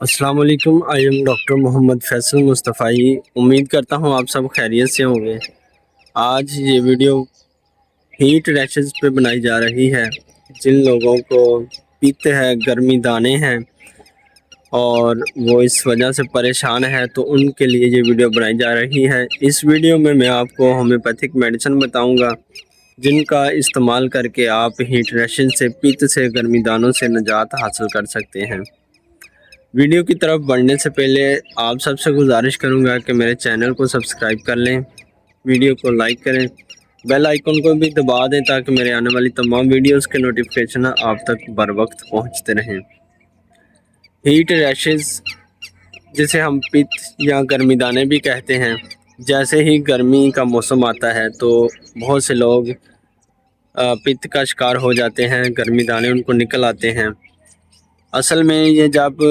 السلام علیکم، I am doctor محمد فیصل مصطفی۔ امید کرتا ہوں آپ سب خیریت سے ہوں گے۔ آج یہ ویڈیو ہیٹ ریشز پہ بنائی جا رہی ہے۔ جن لوگوں کو پت ہے، گرمی دانے ہیں اور وہ اس وجہ سے پریشان ہے، تو ان کے لیے یہ ویڈیو بنائی جا رہی ہے۔ اس ویڈیو میں میں آپ کو ہومیوپیتھک میڈیسن بتاؤں گا جن کا استعمال کر کے آپ ہیٹ ریشز سے، پت سے، گرمی دانوں سے نجات حاصل کر سکتے ہیں۔ ویڈیو کی طرف بڑھنے سے پہلے آپ سب سے گزارش کروں گا کہ میرے چینل کو سبسکرائب کر لیں، ویڈیو کو لائک کریں، بیل آئیکن کو بھی دبا دیں تاکہ میرے آنے والی تمام ویڈیوز کے نوٹیفیکیشن آپ تک بر وقت پہنچتے رہیں۔ ہیٹ ریشز جسے ہم پت یا گرمی دانے بھی کہتے ہیں، جیسے ہی گرمی کا موسم آتا ہے تو بہت سے لوگ پت کا شکار ہو جاتے ہیں، گرمی دانے ان کو نکل آتے ہیں۔ اصل میں یہ جب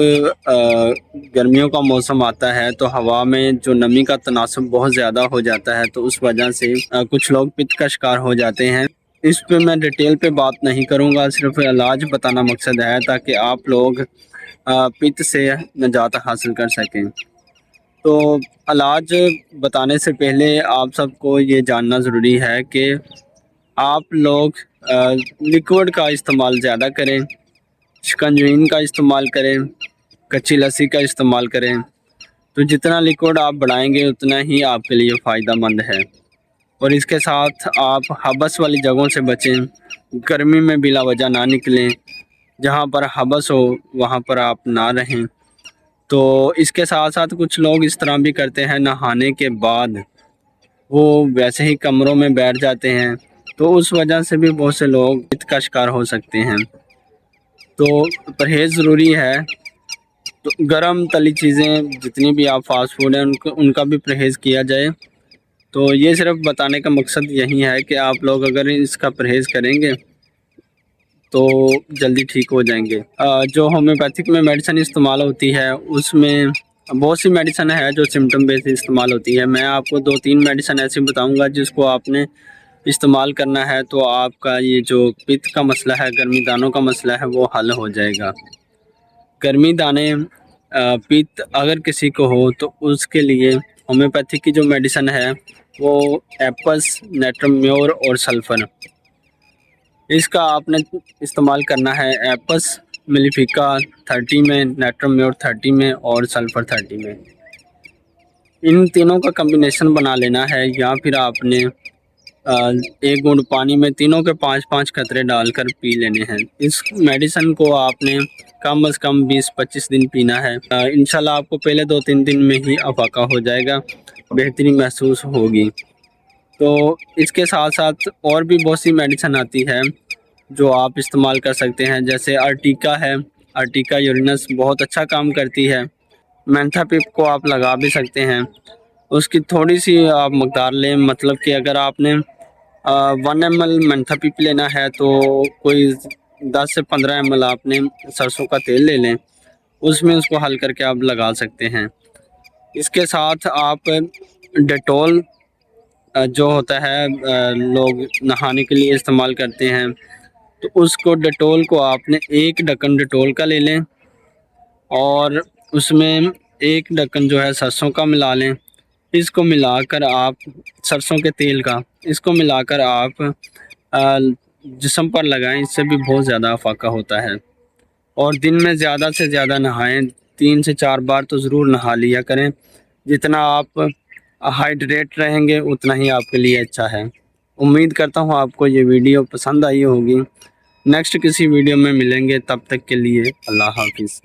گرمیوں کا موسم آتا ہے تو ہوا میں جو نمی کا تناسب بہت زیادہ ہو جاتا ہے، تو اس وجہ سے کچھ لوگ پت کا شکار ہو جاتے ہیں۔ اس پہ میں ڈیٹیل پہ بات نہیں کروں گا، صرف علاج بتانا مقصد ہے تاکہ آپ لوگ پت سے نجات حاصل کر سکیں۔ تو علاج بتانے سے پہلے آپ سب کو یہ جاننا ضروری ہے کہ آپ لوگ لیکوڈ کا استعمال زیادہ کریں، شکنجوین کا استعمال کریں، کچی لسی کا استعمال کریں۔ تو جتنا لیکوڈ آپ بڑھائیں گے اتنا ہی آپ کے لیے فائدہ مند ہے۔ اور اس کے ساتھ آپ حبس والی جگہوں سے بچیں، گرمی میں بلا وجہ نہ نکلیں، جہاں پر حبس ہو وہاں پر آپ نہ رہیں۔ تو اس کے ساتھ ساتھ کچھ لوگ اس طرح بھی کرتے ہیں، نہانے کے بعد وہ ویسے ہی کمروں میں بیٹھ جاتے ہیں، تو اس وجہ سے بھی بہت سے لوگ پت کا شکار ہو سکتے ہیں۔ تو پرہیز ضروری ہے۔ تو گرم تلی چیزیں جتنی بھی آپ فاسٹ فوڈ ہیں ان کا بھی پرہیز کیا جائے۔ تو یہ صرف بتانے کا مقصد یہی ہے کہ آپ لوگ اگر اس کا پرہیز کریں گے تو جلدی ٹھیک ہو جائیں گے۔ جو ہومیوپیتھک میں میڈیسن استعمال ہوتی ہے اس میں بہت سی میڈیسن ہے جو سمٹم بیس استعمال ہوتی ہے۔ میں آپ کو 2-3 میڈیسن ایسی بتاؤں گا جس کو آپ نے استعمال کرنا ہے تو آپ کا یہ جو پت کا مسئلہ ہے، گرمی دانوں کا مسئلہ ہے، وہ حل ہو جائے گا۔ گرمی دانے، پت اگر کسی کو ہو تو اس کے لیے ہومیوپیتھک کی جو میڈیسن ہے وہ ایپس، نیٹرم میور اور سلفر، اس کا آپ نے استعمال کرنا ہے۔ ایپس ملیفیکا 30 میں، نیٹرم میور 30 میں اور سلفر 30 میں۔ ان تینوں کا کمبینیشن بنا لینا ہے، یا پھر آپ نے ایک گھونٹ پانی میں تینوں کے 5-5 قطرے ڈال کر پی لینے ہیں۔ اس میڈیسن کو آپ نے کم از کم 20-25 دن پینا ہے۔ انشاءاللہ آپ کو پہلے 2-3 دن میں ہی افاقہ ہو جائے گا، بہتری محسوس ہوگی۔ تو اس کے ساتھ ساتھ اور بھی بہت سی میڈیسن آتی ہے جو آپ استعمال کر سکتے ہیں، جیسے ارٹیکا ہے، ارٹیکا یورینس بہت اچھا کام کرتی ہے۔ مینتھا پپ کو آپ لگا بھی سکتے ہیں، اس کی تھوڑی سی آپ مقدار لیں، مطلب کہ اگر آپ نے 1 ml مینتھا پپ لینا ہے تو کوئی 10 سے 15 ml آپ نے سرسوں کا تیل لے لیں، اس میں اس کو حل کر کے آپ لگا سکتے ہیں۔ اس کے ساتھ آپ ڈیٹول جو ہوتا ہے لوگ نہانے کے لیے استعمال کرتے ہیں، تو اس کو ڈیٹول کو آپ نے 1 ڈھکن ڈیٹول کا لے لیں اور اس میں 1 ڈھکن جو ہے سرسوں کا ملا لیں۔ اس کو ملا کر آپ سرسوں کے تیل کا، اس کو ملا کر آپ جسم پر لگائیں، اس سے بھی بہت زیادہ افاقہ ہوتا ہے۔ اور دن میں زیادہ سے زیادہ نہائیں، 3 سے 4 بار تو ضرور نہا لیا کریں۔ جتنا آپ ہائیڈریٹ رہیں گے اتنا ہی آپ کے لیے اچھا ہے۔ امید کرتا ہوں آپ کو یہ ویڈیو پسند آئی ہوگی۔ نیکسٹ کسی ویڈیو میں ملیں گے، تب تک کے لیے اللہ حافظ۔